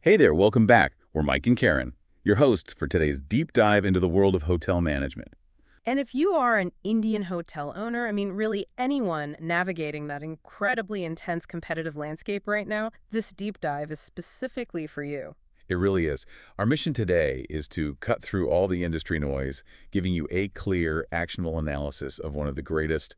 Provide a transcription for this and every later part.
Hey there, welcome back. We're Mike and Karen, your hosts for today's deep dive into the world of hotel management. And if you are an Indian hotel owner, I mean, really anyone navigating that incredibly intense competitive landscape right now, this deep dive is specifically for you. It really is. Our mission today is to cut through all the industry noise, giving you a clear, actionable analysis of one of the greatest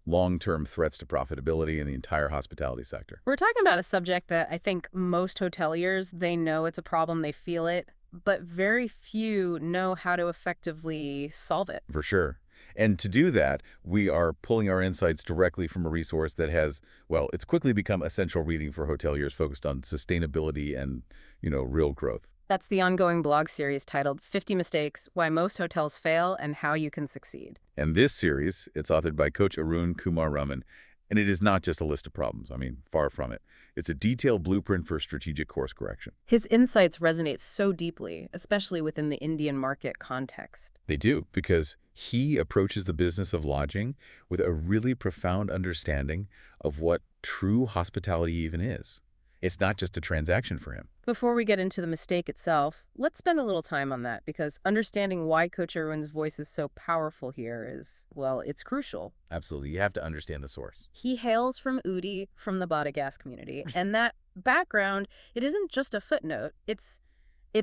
long-term threats to profitability in the entire hospitality sector. We're talking about a subject that I think most hoteliers, they know it's a problem, they feel it, but very few know how to effectively solve it. For sure. And to do that, we are pulling our insights directly from a resource that has, well, it's quickly become essential reading for hoteliers focused on sustainability and, real growth. That's the ongoing blog series titled 50 Mistakes, Why Most Hotels Fail and How You Can Succeed. And this series, it's authored by Coach Arun Kumar Raman, and it is not just a list of problems. I mean, far from it. It's a detailed blueprint for strategic course correction. His insights resonate so deeply, especially within the Indian market context. They do, because he approaches the business of lodging with a really profound understanding of what true hospitality even is. It's not just a transaction for him. Before we get into the mistake itself, let's spend a little time on that because understanding why Coach Arun's voice is so powerful here is, well, it's crucial. Absolutely. You have to understand the source. He hails from Udi, from the Badagas community, and that background, it isn't just a footnote, it's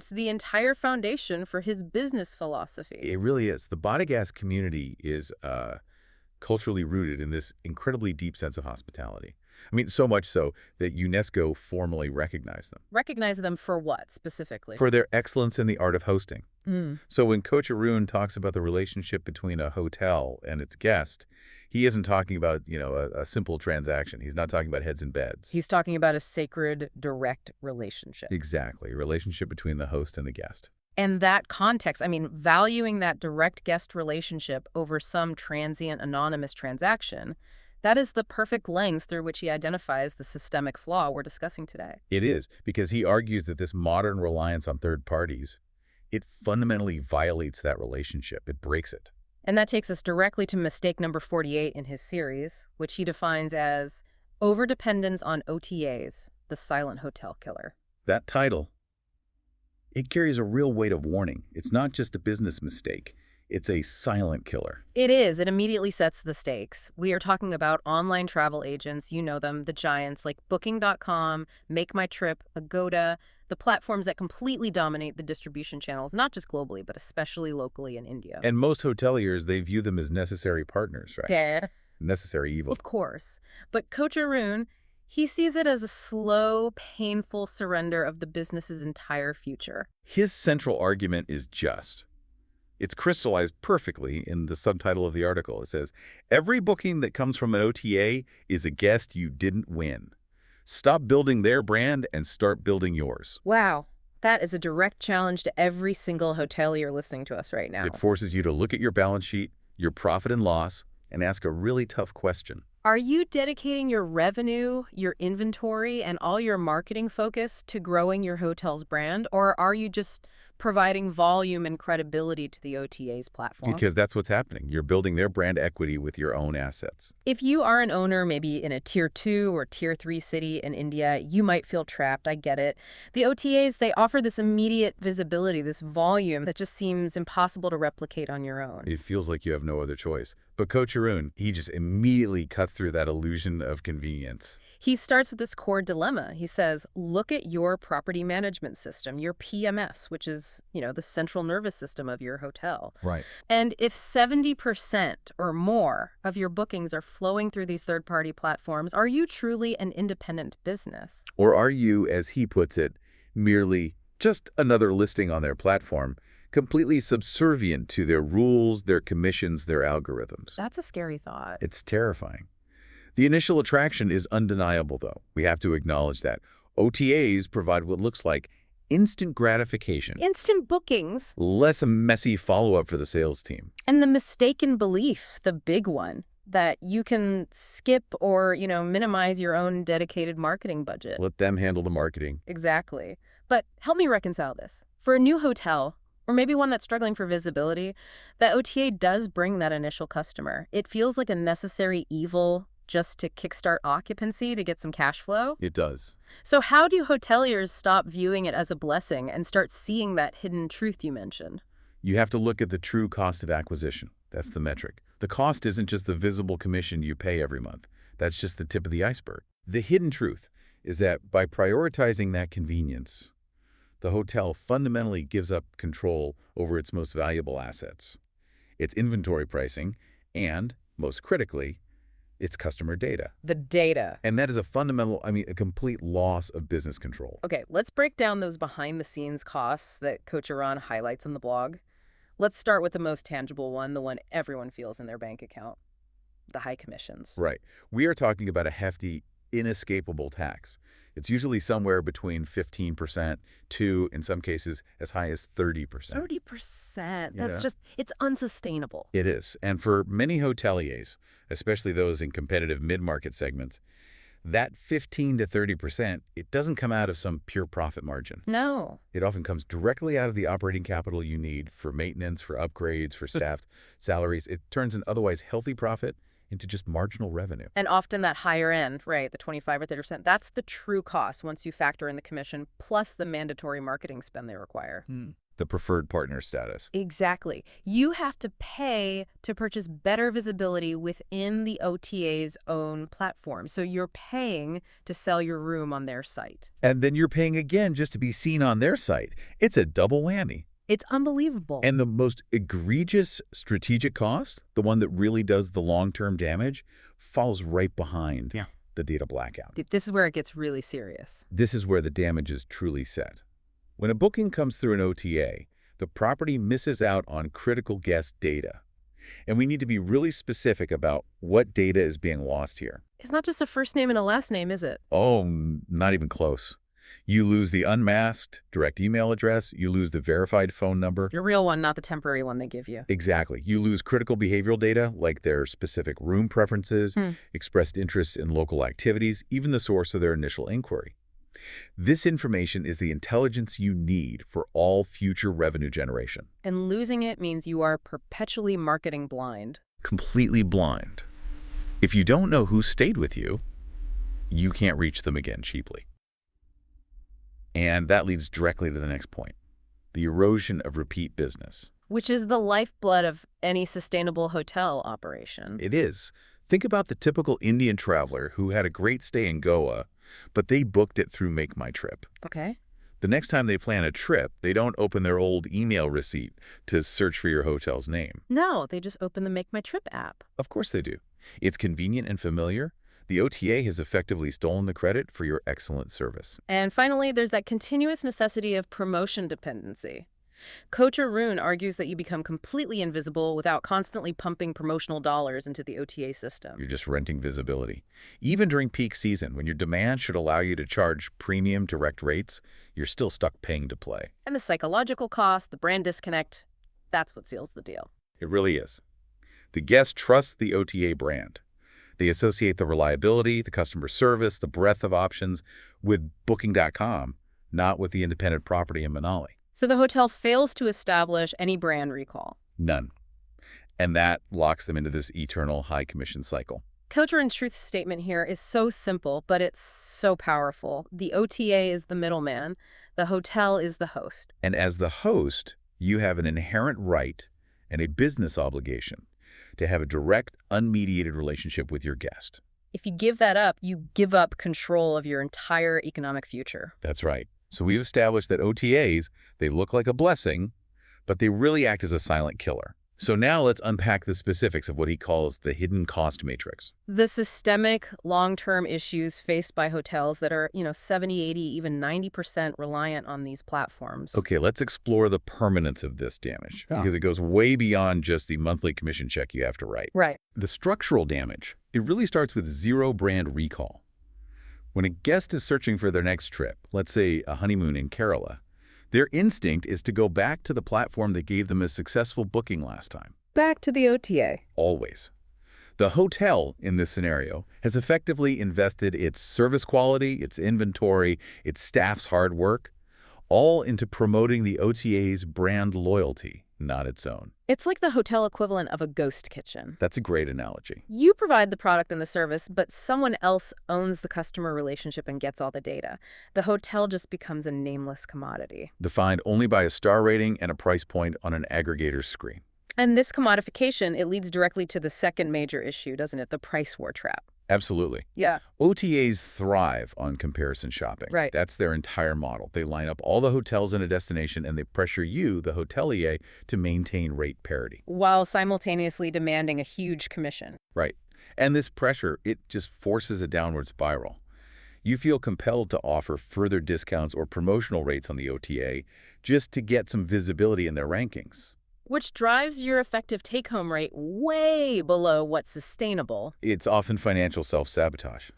the entire foundation for his business philosophy. It really is. The Badagas community is culturally rooted in this incredibly deep sense of hospitality. I mean, so much so that UNESCO formally recognized them. Recognize them for what, specifically? For their excellence in the art of hosting. Mm. So when Coach Arun talks about the relationship between a hotel and its guest, he isn't talking about, a simple transaction. He's not talking about heads and beds. He's talking about a sacred, direct relationship. Exactly. A relationship between the host and the guest. And that context, I mean, valuing that direct guest relationship over some transient anonymous transaction, that is the perfect lens through which he identifies the systemic flaw we're discussing today. It is, because he argues that this modern reliance on third parties, it fundamentally violates that relationship. It breaks it. And that takes us directly to mistake number 48 in his series, which he defines as overdependence on OTAs, the silent hotel killer. That title, it carries a real weight of warning. It's not just a business mistake. It's a silent killer. It is. It immediately sets the stakes. We are talking about online travel agents. You know them, the giants like Booking.com, Make My Trip, Agoda, the platforms that completely dominate the distribution channels, not just globally, but especially locally in India. And most hoteliers, they view them as necessary partners, right? Yeah. Necessary evil. Of course. But Coach Arun, he sees it as a slow, painful surrender of the business's entire future. His central argument is just. It's crystallized perfectly in the subtitle of the article. It says, every booking that comes from an OTA is a guest you didn't win. Stop building their brand and start building yours. Wow. That is a direct challenge to every single hotelier listening to us right now. It forces you to look at your balance sheet, your profit and loss, and ask a really tough question. Are you dedicating your revenue, your inventory, and all your marketing focus to growing your hotel's brand, or are you just providing volume and credibility to the OTA's platform? Because that's what's happening. You're building their brand equity with your own assets. If you are an owner maybe in a Tier 2 or Tier 3 city in India, you might feel trapped. I get it. The OTAs, they offer this immediate visibility, this volume that just seems impossible to replicate on your own. It feels like you have no other choice. But Coach Arun, he just immediately cuts through that illusion of convenience. He starts with this core dilemma. He says, look at your property management system, your PMS, which is, the central nervous system of your hotel. Right. And if 70% or more of your bookings are flowing through these third-party platforms, are you truly an independent business? Or are you, as he puts it, merely just another listing on their platform, completely subservient to their rules, their commissions, their algorithms? That's a scary thought. It's terrifying. The initial attraction is undeniable, though. We have to acknowledge that. OTAs provide what looks like instant gratification. Instant bookings. Less a messy follow-up for the sales team. And the mistaken belief, the big one, that you can skip or, minimize your own dedicated marketing budget. Let them handle the marketing. Exactly. But help me reconcile this. For a new hotel, or maybe one that's struggling for visibility, that OTA does bring that initial customer. It feels like a necessary evil just to kickstart occupancy to get some cash flow? It does. So how do hoteliers stop viewing it as a blessing and start seeing that hidden truth you mentioned? You have to look at the true cost of acquisition. That's the metric. The cost isn't just the visible commission you pay every month. That's just the tip of the iceberg. The hidden truth is that by prioritizing that convenience, the hotel fundamentally gives up control over its most valuable assets, its inventory pricing, and, most critically, its customer data. The data. And that is a fundamental, a complete loss of business control. Okay, let's break down those behind-the-scenes costs that Coach Arun highlights in the blog. Let's start with the most tangible one, the one everyone feels in their bank account, the high commissions. Right. We are talking about a hefty, inescapable tax. It's usually somewhere between 15% to, in some cases, as high as 30%. 30%. Yeah. That's just, it's unsustainable. It is. And for many hoteliers, especially those in competitive mid-market segments, that 15 to 30%, it doesn't come out of some pure profit margin. No. It often comes directly out of the operating capital you need for maintenance, for upgrades, for staff salaries. It turns an otherwise healthy profit into just marginal revenue. And often that higher end, right, the 25 or 30%, that's the true cost once you factor in the commission plus the mandatory marketing spend they require. The preferred partner status. Exactly. You have to pay to purchase better visibility within the OTA's own platform. So you're paying to sell your room on their site. And then you're paying again just to be seen on their site. It's a double whammy. It's unbelievable. And the most egregious strategic cost, the one that really does the long-term damage, falls right behind the data blackout. This is where it gets really serious. This is where the damage is truly set. When a booking comes through an OTA, the property misses out on critical guest data. And we need to be really specific about what data is being lost here. It's not just a first name and a last name, is it? Oh, not even close. You lose the unmasked direct email address. You lose the verified phone number. Your real one, not the temporary one they give you. Exactly. You lose critical behavioral data like their specific room preferences, expressed interests in local activities, even the source of their initial inquiry. This information is the intelligence you need for all future revenue generation. And losing it means you are perpetually marketing blind. Completely blind. If you don't know who stayed with you, you can't reach them again cheaply. And that leads directly to the next point, the erosion of repeat business. Which is the lifeblood of any sustainable hotel operation. It is. Think about the typical Indian traveler who had a great stay in Goa, but they booked it through Make My Trip. Okay. The next time they plan a trip, they don't open their old email receipt to search for your hotel's name. No, they just open the Make My Trip app. Of course they do. It's convenient and familiar. The OTA has effectively stolen the credit for your excellent service. And finally, there's that continuous necessity of promotion dependency. Coach Arun argues that you become completely invisible without constantly pumping promotional dollars into the OTA system. You're just renting visibility. Even during peak season, when your demand should allow you to charge premium direct rates, you're still stuck paying to play. And the psychological cost, the brand disconnect, that's what seals the deal. It really is. The guest trusts the OTA brand. They associate the reliability, the customer service, the breadth of options with Booking.com, not with the independent property in Manali. So the hotel fails to establish any brand recall. None. And that locks them into this eternal high commission cycle. Coach Arun's truth statement here is so simple, but it's so powerful. The OTA is the middleman. The hotel is the host. And as the host, you have an inherent right and a business obligation to have a direct, unmediated relationship with your guest. If you give that up, you give up control of your entire economic future. That's right. So we've established that OTAs, they look like a blessing, but they really act as a silent killer. So now let's unpack the specifics of what he calls the hidden cost matrix. The systemic long-term issues faced by hotels that are, 70, 80, even 90% reliant on these platforms. Okay, let's explore the permanence of this damage, because it goes way beyond just the monthly commission check you have to write. Right. The structural damage, it really starts with zero brand recall. When a guest is searching for their next trip, let's say a honeymoon in Kerala, their instinct is to go back to the platform that gave them a successful booking last time. Back to the OTA. Always. The hotel, in this scenario, has effectively invested its service quality, its inventory, its staff's hard work, all into promoting the OTA's brand loyalty not its own. It's like the hotel equivalent of a ghost kitchen. That's a great analogy. You provide the product and the service, but someone else owns the customer relationship and gets all the data. The hotel just becomes a nameless commodity. Defined only by a star rating and a price point on an aggregator's screen. And this commodification, it leads directly to the second major issue, doesn't it? The price war trap. Absolutely. Yeah. OTAs thrive on comparison shopping. Right. That's their entire model. They line up all the hotels in a destination and they pressure you, the hotelier, to maintain rate parity. While simultaneously demanding a huge commission. Right. And this pressure, it just forces a downward spiral. You feel compelled to offer further discounts or promotional rates on the OTA just to get some visibility in their rankings. Which drives your effective take-home rate way below what's sustainable. It's often financial self-sabotage.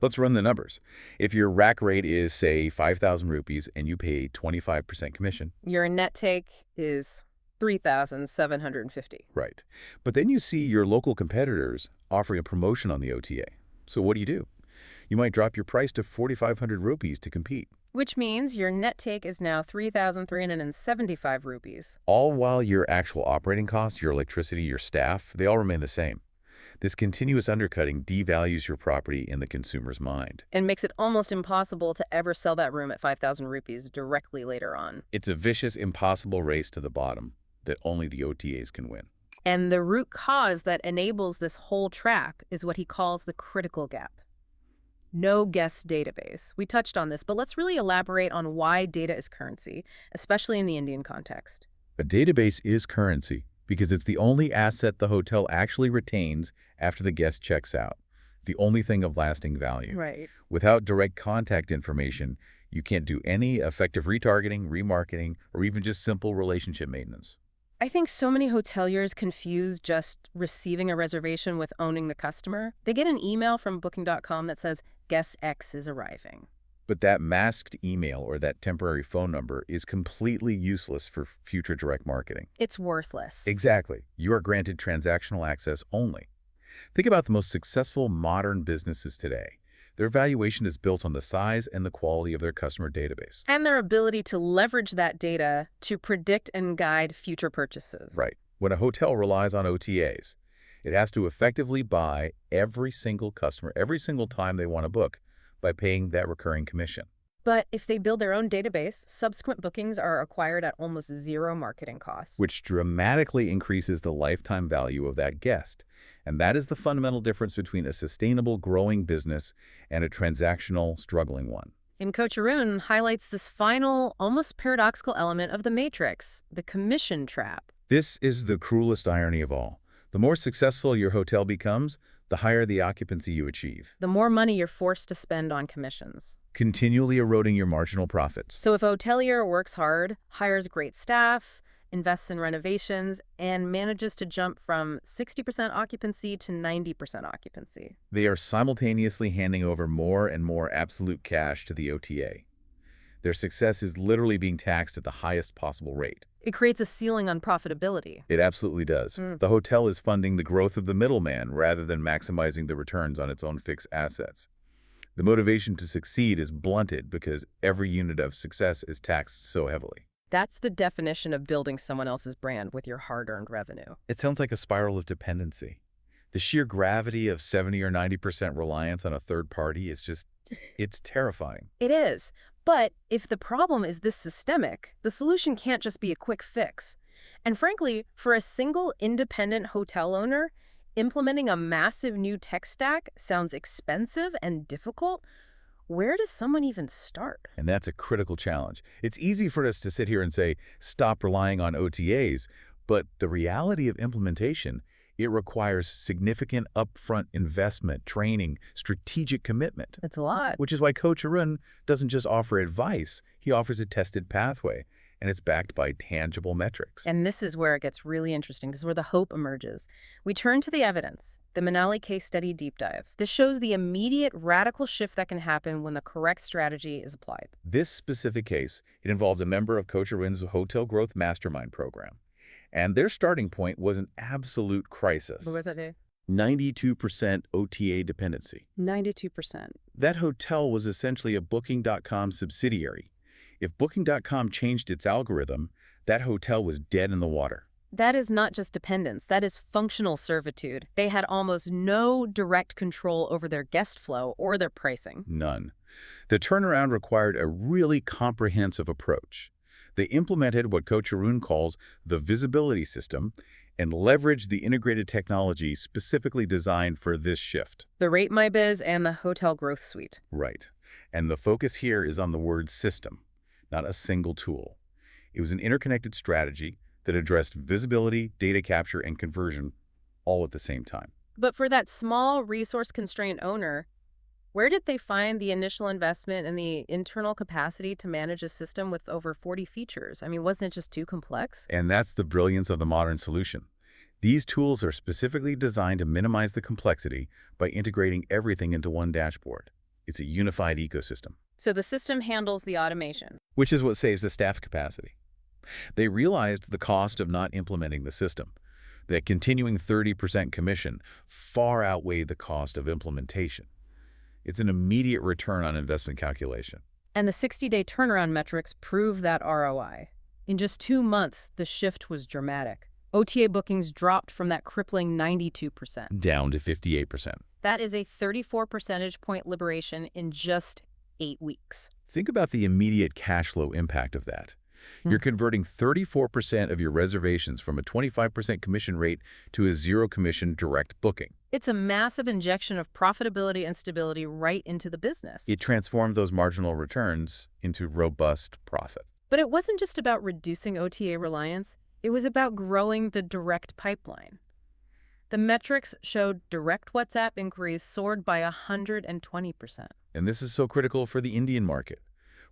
Let's run the numbers. If your rack rate is, say, 5,000 rupees and you pay 25% commission. Your net take is 3,750. Right. But then you see your local competitors offering a promotion on the OTA. So what do? You might drop your price to 4,500 rupees to compete. Which means your net take is now 3,375 rupees. All while your actual operating costs, your electricity, your staff, they all remain the same. This continuous undercutting devalues your property in the consumer's mind. And makes it almost impossible to ever sell that room at 5,000 rupees directly later on. It's a vicious, impossible race to the bottom that only the OTAs can win. And the root cause that enables this whole trap is what he calls the critical gap. No guest database. We touched on this, but let's really elaborate on why data is currency, especially in the Indian context. A database is currency because it's the only asset the hotel actually retains after the guest checks out. It's the only thing of lasting value. Right. Without direct contact information, you can't do any effective retargeting, remarketing, or even just simple relationship maintenance. I think so many hoteliers confuse just receiving a reservation with owning the customer. They get an email from Booking.com that says, Guest X is arriving. But that masked email or that temporary phone number is completely useless for future direct marketing. It's worthless. Exactly. You are granted transactional access only. Think about the most successful modern businesses today. Their valuation is built on the size and the quality of their customer database. And their ability to leverage that data to predict and guide future purchases. Right. When a hotel relies on OTAs, it has to effectively buy every single customer every single time they want to book by paying that recurring commission. But if they build their own database, subsequent bookings are acquired at almost zero marketing costs. Which dramatically increases the lifetime value of that guest. And that is the fundamental difference between a sustainable, growing business and a transactional, struggling one. And Coach Arun highlights this final, almost paradoxical element of the matrix, the commission trap. This is the cruelest irony of all. The more successful your hotel becomes, the higher the occupancy you achieve. The more money you're forced to spend on commissions. Continually eroding your marginal profits. So if a hotelier works hard, hires great staff, invests in renovations, and manages to jump from 60% occupancy to 90% occupancy. They are simultaneously handing over more and more absolute cash to the OTA. Their success is literally being taxed at the highest possible rate. It creates a ceiling on profitability. It absolutely does. The hotel is funding the growth of the middleman rather than maximizing the returns on its own fixed assets. The motivation to succeed is blunted because every unit of success is taxed so heavily. That's the definition of building someone else's brand with your hard-earned revenue. It sounds like a spiral of dependency. The sheer gravity of 70 or 90% reliance on a third party is just, it's terrifying. It is. But if the problem is this systemic, the solution can't just be a quick fix. And frankly, for a single independent hotel owner, implementing a massive new tech stack sounds expensive and difficult. Where does someone even start? And that's a critical challenge. It's easy for us to sit here and say, stop relying on OTAs, but the reality of implementation, it requires significant upfront investment, training, strategic commitment. It's a lot. Which is why Coach Arun doesn't just offer advice, he offers a tested pathway, and it's backed by tangible metrics. And this is where it gets really interesting. This is where the hope emerges. We turn to the evidence, the Manali case study deep dive. This shows the immediate radical shift that can happen when the correct strategy is applied. This specific case, it involved a member of Coach Arun's Hotel Growth Mastermind program. And their starting point was an absolute crisis. What was that? 92% OTA dependency. 92%. That hotel was essentially a Booking.com subsidiary. If Booking.com changed its algorithm, That hotel was dead in the water. That is not just dependence, that is functional servitude. They had almost no direct control over their guest flow or their pricing. None. The turnaround required a really comprehensive approach. They implemented what Coach Arun calls the visibility system and leveraged the integrated technology specifically designed for this shift. The Rate My Biz and the Hotel Growth Suite. Right. And the focus here is on the word system, not a single tool. It was an interconnected strategy that addressed visibility, data capture, and conversion all at the same time. But for that small resource-constrained owner, where did they find the initial investment and the internal capacity to manage a system with over 40 features? I mean, wasn't it just too complex? And that's the brilliance of the modern solution. These tools are specifically designed to minimize the complexity by integrating everything into one dashboard. It's a unified ecosystem. So the system handles the automation. Which is what saves the staff capacity. They realized the cost of not implementing the system. That continuing 30% commission far outweighed the cost of implementation. It's an immediate return on investment calculation. And the 60-day turnaround metrics prove that ROI. In just 2 months, the shift was dramatic. OTA bookings dropped from that crippling 92%. Down to 58%. That is a 34 percentage point liberation in just 8 weeks. Think about the immediate cash flow impact of that. You're converting 34% of your reservations from a 25% commission rate to a zero commission direct booking. It's a massive injection of profitability and stability right into the business. It transformed those marginal returns into robust profit. But it wasn't just about reducing OTA reliance. It was about growing the direct pipeline. The metrics showed direct WhatsApp inquiries soared by 120%. And this is so critical for the Indian market,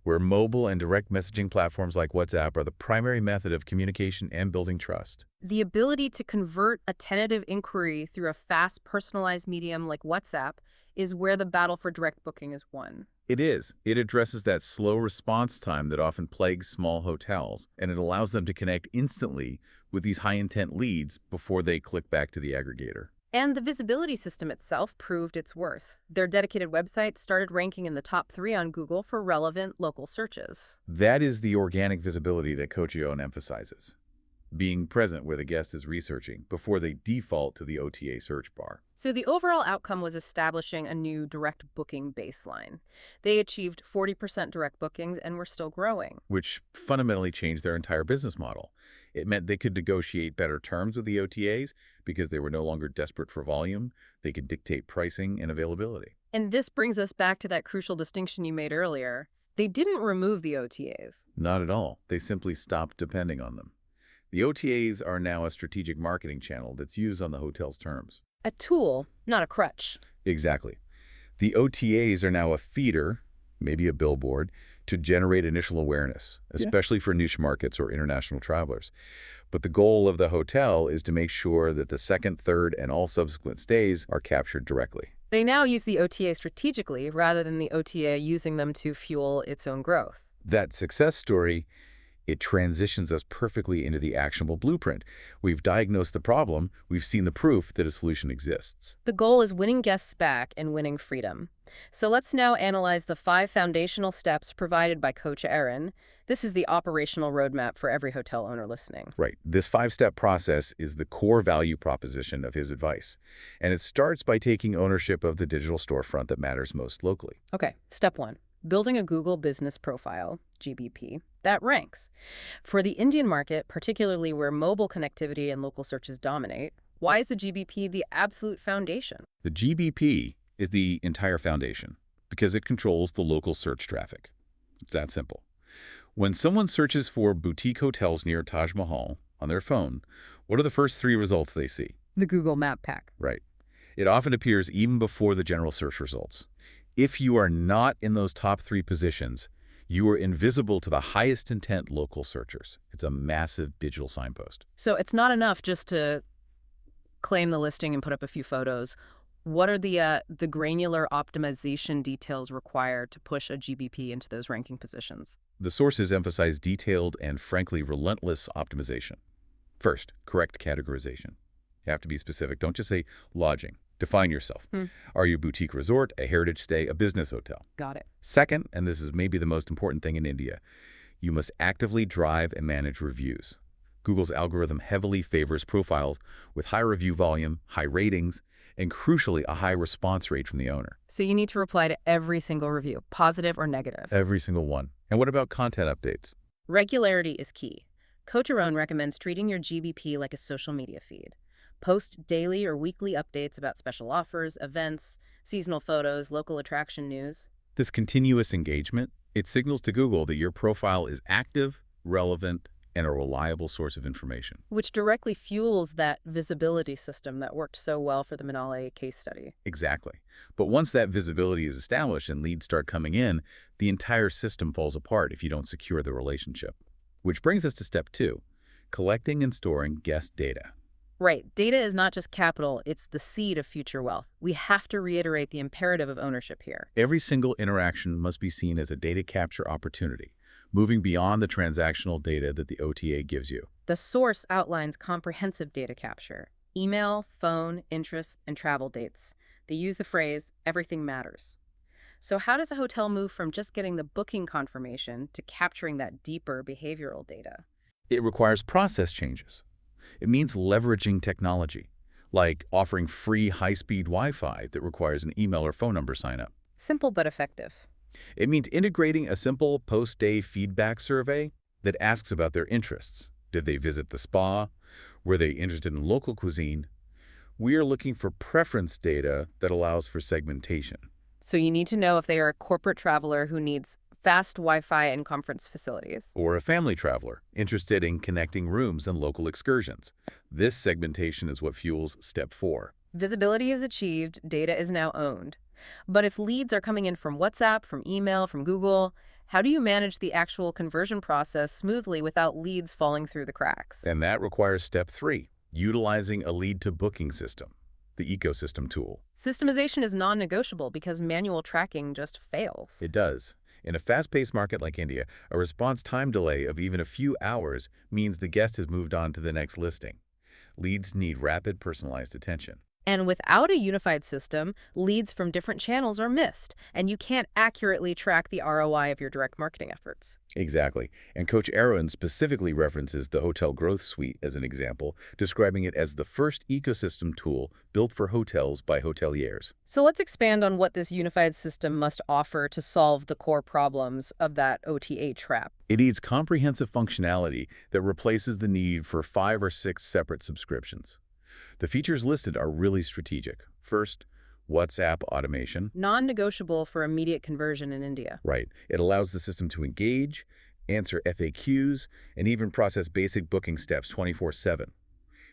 where mobile and direct messaging platforms like WhatsApp are the primary method of communication and building trust. The ability to convert a tentative inquiry through a fast, personalized medium like WhatsApp is where the battle for direct booking is won. It is. It addresses that slow response time that often plagues small hotels, and it allows them to connect instantly with these high-intent leads before they click back to the aggregator. And the visibility system itself proved its worth. Their dedicated website started ranking in the top 3 on Google for relevant local searches. That is the organic visibility that Coach Arun emphasizes, being present where the guest is researching before they default to the OTA search bar. So the overall outcome was establishing a new direct booking baseline. They achieved 40% direct bookings and were still growing. Which fundamentally changed their entire business model. It meant they could negotiate better terms with the OTAs because they were no longer desperate for volume. They could dictate pricing and availability. And this brings us back to that crucial distinction you made earlier. They didn't remove the OTAs. Not at all. They simply stopped depending on them. The OTAs are now a strategic marketing channel that's used on the hotel's terms. A tool, not a crutch. Exactly. The OTAs are now a feeder, maybe a billboard, to generate initial awareness, especially for niche markets or international travelers. But the goal of the hotel is to make sure that the second, third, and all subsequent stays are captured directly. They now use the OTA strategically rather than the OTA using them to fuel its own growth. That success story, it transitions us perfectly into the actionable blueprint. We've diagnosed the problem. We've seen the proof that a solution exists. The goal is winning guests back and winning freedom. So let's now analyze the 5 foundational steps provided by Coach Arun. This is the operational roadmap for every hotel owner listening. Right. This 5-step process is the core value proposition of his advice. And it starts by taking ownership of the digital storefront that matters most locally. Okay, step 1. Building a Google Business Profile, GBP, that ranks. For the Indian market, particularly where mobile connectivity and local searches dominate, why is the GBP the absolute foundation? The GBP is the entire foundation because it controls the local search traffic. It's that simple. When someone searches for boutique hotels near Taj Mahal on their phone, what are the first 3 results they see? The Google Map Pack. Right. It often appears even before the general search results. If you are not in those top 3 positions, you are invisible to the highest intent local searchers. It's a massive digital signpost. So it's not enough just to claim the listing and put up a few photos. What are the granular optimization details required to push a GBP into those ranking positions? The sources emphasize detailed and frankly relentless optimization. First, correct categorization. You have to be specific. Don't just say lodging. Define yourself. Are you a boutique resort, a heritage stay, a business hotel? Got it. Second, and this is maybe the most important thing in India, You must actively drive and manage reviews. Google's algorithm heavily favors profiles with high review volume, high ratings, and crucially, a high response rate from the owner. So you need to reply to every single review, positive or negative. Every single one. And what about content updates? Regularity is key. Coach Arun recommends treating your GBP like a social media feed. Post daily or weekly updates about special offers, events, seasonal photos, local attraction news. This continuous engagement, it signals to Google that your profile is active, relevant, and a reliable source of information. Which directly fuels that visibility system that worked so well for the Manale case study. Exactly. But once that visibility is established and leads start coming in, the entire system falls apart if you don't secure the relationship. Which brings us to step 2, collecting and storing guest data. Right. Data is not just capital, it's the seed of future wealth. We have to reiterate the imperative of ownership here. Every single interaction must be seen as a data capture opportunity, moving beyond the transactional data that the OTA gives you. The source outlines comprehensive data capture: email, phone, interests, and travel dates. They use the phrase, everything matters. So how does a hotel move from just getting the booking confirmation to capturing that deeper behavioral data? It requires process changes. It means leveraging technology, like offering free high-speed Wi-Fi that requires an email or phone number sign-up. Simple but effective. It means integrating a simple post-stay feedback survey that asks about their interests. Did they visit the spa? Were they interested in local cuisine? We are looking for preference data that allows for segmentation. So you need to know if they are a corporate traveler who needs fast Wi-Fi and conference facilities. Or a family traveler interested in connecting rooms and local excursions. This segmentation is what fuels step 4. Visibility is achieved, data is now owned. But if leads are coming in from WhatsApp, from email, from Google, how do you manage the actual conversion process smoothly without leads falling through the cracks? And that requires step 3, utilizing a lead-to-booking system, the ecosystem tool. Systemization is non-negotiable because manual tracking just fails. It does. In a fast-paced market like India, a response time delay of even a few hours means the guest has moved on to the next listing. Leads need rapid, personalized attention. And without a unified system, leads from different channels are missed, and you can't accurately track the ROI of your direct marketing efforts. Exactly. And Coach Arun specifically references the Hotel Growth Suite as an example, describing it as the first ecosystem tool built for hotels by hoteliers. So let's expand on what this unified system must offer to solve the core problems of that OTA trap. It needs comprehensive functionality that replaces the need for 5 or 6 separate subscriptions. The features listed are really strategic. First, WhatsApp automation. Non-negotiable for immediate conversion in India. Right. It allows the system to engage, answer FAQs, and even process basic booking steps 24/7.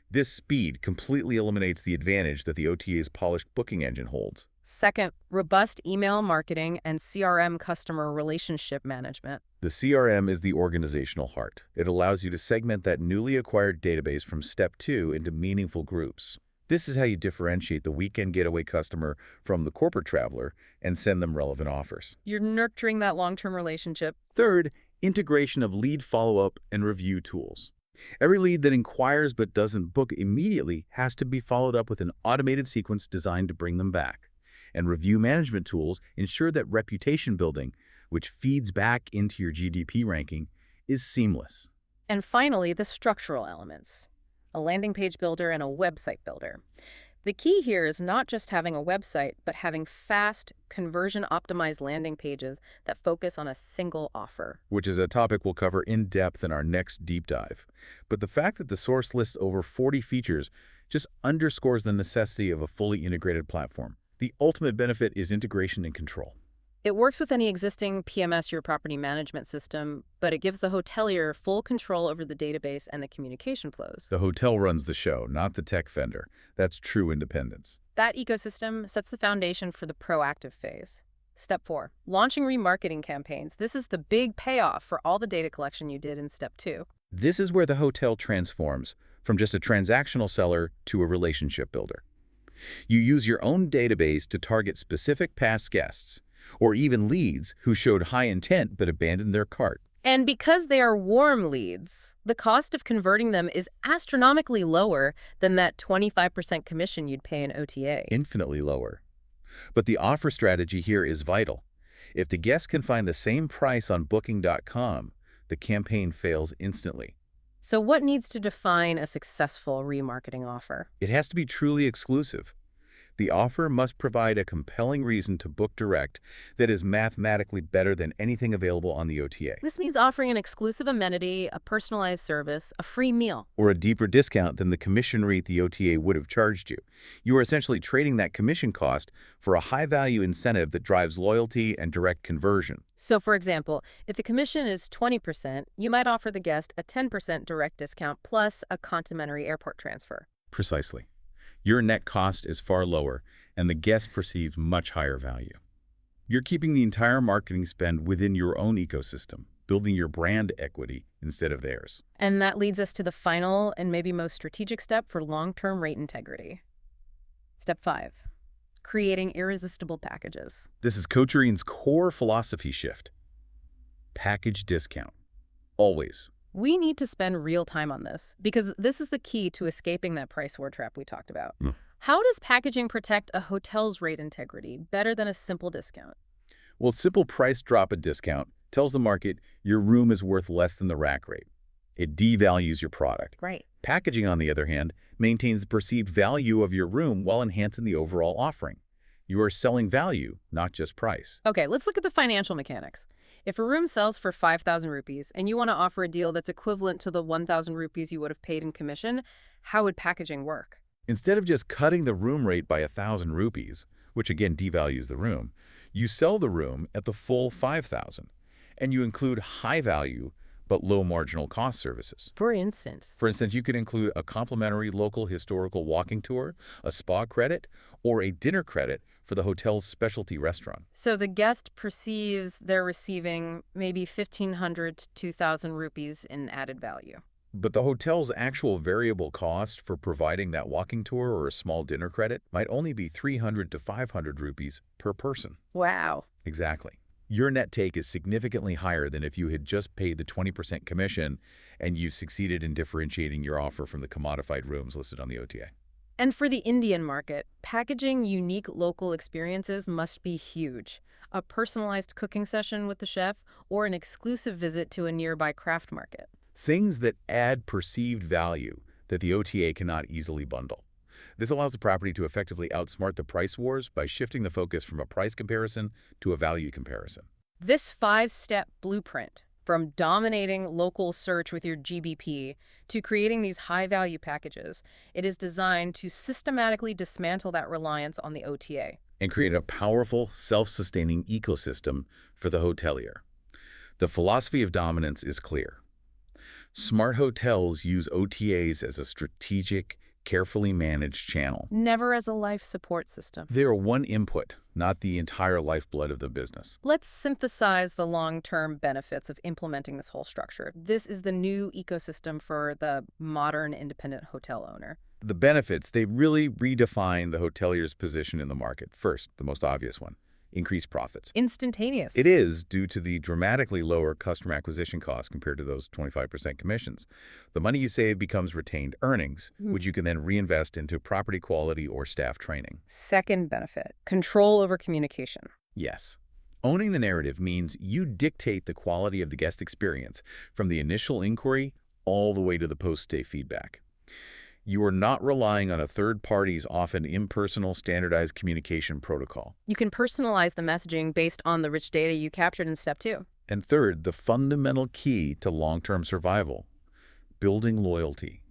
This speed completely eliminates the advantage that the OTA's polished booking engine holds. Second, robust email marketing and CRM customer relationship management. The CRM is the organizational heart. It allows you to segment that newly acquired database from step 2 into meaningful groups. This is how you differentiate the weekend getaway customer from the corporate traveler and send them relevant offers. You're nurturing that long-term relationship. Third, integration of lead follow-up and review tools. Every lead that inquires but doesn't book immediately has to be followed up with an automated sequence designed to bring them back. And review management tools ensure that reputation building, which feeds back into your GDP ranking, is seamless. And finally, the structural elements: a landing page builder and a website builder. The key here is not just having a website, but having fast, conversion-optimized landing pages that focus on a single offer. Which is a topic we'll cover in depth in our next deep dive. But the fact that the source lists over 40 features just underscores the necessity of a fully integrated platform. The ultimate benefit is integration and control. It works with any existing PMS, your property management system, but it gives the hotelier full control over the database and the communication flows. The hotel runs the show, not the tech vendor. That's true independence. That ecosystem sets the foundation for the proactive phase. Step 4, launching remarketing campaigns. This is the big payoff for all the data collection you did in step 2. This is where the hotel transforms from just a transactional seller to a relationship builder. You use your own database to target specific past guests, or even leads who showed high intent but abandoned their cart. And because they are warm leads, the cost of converting them is astronomically lower than that 25% commission you'd pay an OTA. Infinitely lower. But the offer strategy here is vital. If the guest can find the same price on Booking.com, the campaign fails instantly. So what needs to define a successful remarketing offer? It has to be truly exclusive. The offer must provide a compelling reason to book direct that is mathematically better than anything available on the OTA, This means offering an exclusive amenity, a personalized service, a free meal. or a deeper discount than the commission rate the OTA would have charged you. You are essentially trading that commission cost for a high-value incentive that drives loyalty and direct conversion. So, for example, if the commission is 20%, you might offer the guest a 10% direct discount plus a complimentary airport transfer. Precisely. Your net cost is far lower, and the guest perceives much higher value. You're keeping the entire marketing spend within your own ecosystem, building your brand equity instead of theirs. And that leads us to the final and maybe most strategic step for long-term rate integrity. Step 5. Creating irresistible packages. This is Coach Arin's core philosophy shift. Package discount. Always. We need to spend real time on this because this is the key to escaping that price war trap we talked about. How does packaging protect a hotel's rate integrity better than a simple discount? Well, simple price drop a discount tells the market your room is worth less than the rack rate. It devalues your product. Right. Packaging, on the other hand, maintains the perceived value of your room while enhancing the overall offering. You are selling value, not just price. Okay, let's look at the financial mechanics. If a room sells for 5,000 rupees and you want to offer a deal that's equivalent to the 1,000 rupees you would have paid in commission, how would packaging work? Instead of just cutting the room rate by 1,000 rupees, which again devalues the room, you sell the room at the full 5,000, and you include high value but low marginal cost services. For instance, You could include a complimentary local historical walking tour, a spa credit, or a dinner credit for the hotel's specialty restaurant. so the guest perceives they're receiving maybe 1,500 to 2,000 rupees in added value. But the hotel's actual variable cost for providing that walking tour or a small dinner credit might only be 300 to 500 rupees per person. Wow. Exactly. Your net take is significantly higher than if you had just paid the 20% commission and you've succeeded in differentiating your offer from the commodified rooms listed on the OTA. And for the Indian market, packaging unique local experiences must be huge. A personalized cooking session with the chef or an exclusive visit to a nearby craft market. Things that add perceived value that the OTA cannot easily bundle. This allows the property to effectively outsmart the price wars by shifting the focus from a price comparison to a value comparison. This 5-step blueprint, from dominating local search with your GBP to creating these high-value packages, it is designed to systematically dismantle that reliance on the OTA. And create a powerful, self-sustaining ecosystem for the hotelier. The philosophy of dominance is clear. Smart hotels use OTAs as a strategic, carefully managed channel. Never as a life support system. They are one input, not the entire lifeblood of the business. Let's synthesize the long-term benefits of implementing this whole structure. This is the new ecosystem for the modern independent hotel owner. The benefits, they really redefine the hotelier's position in the market. First, the most obvious one, increased profits. Instantaneous. It is due to the dramatically lower customer acquisition costs compared to those 25% commissions. The money you save becomes retained earnings, which you can then reinvest into property quality or staff training. Second benefit, control over communication. Yes. Owning the narrative means you dictate the quality of the guest experience from the initial inquiry all the way to the post-stay feedback. You are not relying on a third party's often impersonal standardized communication protocol. You can personalize the messaging based on the rich data you captured in step 2. And third, the fundamental key to long-term survival, building loyalty.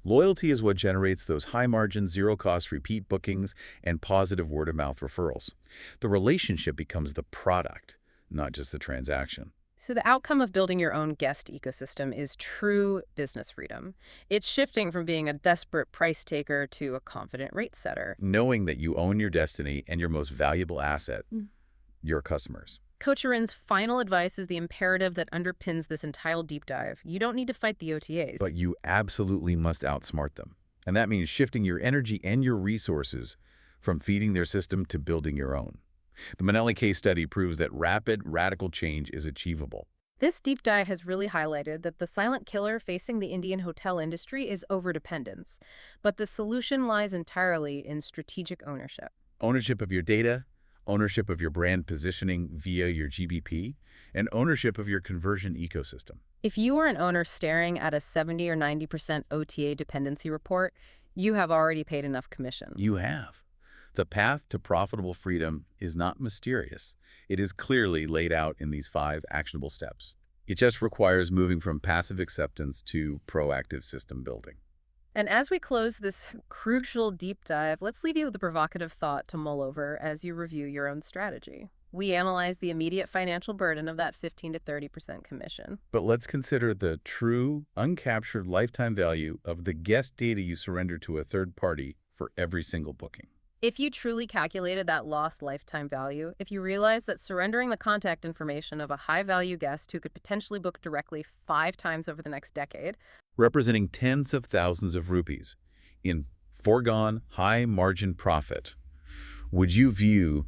Loyalty is what generates those high-margin, zero-cost repeat bookings and positive word-of-mouth referrals. The relationship becomes the product, not just the transaction. So the outcome of building your own guest ecosystem is true business freedom. It's shifting from being a desperate price taker to a confident rate setter. Knowing that you own your destiny and your most valuable asset, your customers. Coach Arun's final advice is the imperative that underpins this entire deep dive. You don't need to fight the OTAs. But you absolutely must outsmart them. And that means shifting your energy and your resources from feeding their system to building your own. The Manelli case study proves that rapid, radical change is achievable. This deep dive has really highlighted that the silent killer facing the Indian hotel industry is overdependence, but the solution lies entirely in strategic ownership. Ownership of your data, ownership of your brand positioning via your GBP, and ownership of your conversion ecosystem. If you are an owner staring at a 70 or 90% OTA dependency report, you have already paid enough commission. You have. The path to profitable freedom is not mysterious. It is clearly laid out in these 5 actionable steps. It just requires moving from passive acceptance to proactive system building. And as we close this crucial deep dive, let's leave you with a provocative thought to mull over as you review your own strategy. We analyze the immediate financial burden of that 15 to 30% commission. But let's consider the true, uncaptured lifetime value of the guest data you surrender to a third party for every single booking. If you truly calculated that lost lifetime value, if you realize that surrendering the contact information of a high-value guest who could potentially book directly 5 times over the next decade, Representing tens of thousands of rupees in foregone high-margin profit, would you view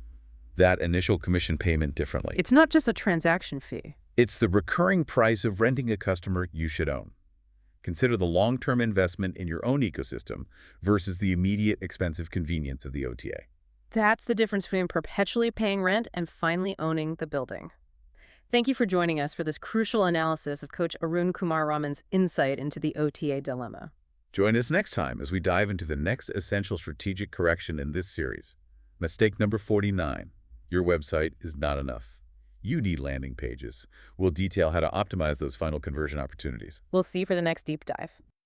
that initial commission payment differently? it's not just a transaction fee. It's the recurring price of renting a customer you should own. Consider the long-term investment in your own ecosystem versus the immediate expensive convenience of the OTA. That's the difference between perpetually paying rent and finally owning the building. Thank you for joining us for this crucial analysis of Coach Arun Kumar Raman's insight into the OTA dilemma. Join us next time as we dive into the next essential strategic correction in this series. Mistake number 49. Your website is not enough. You need landing pages. We'll detail how to optimize those final conversion opportunities. We'll see you for the next deep dive.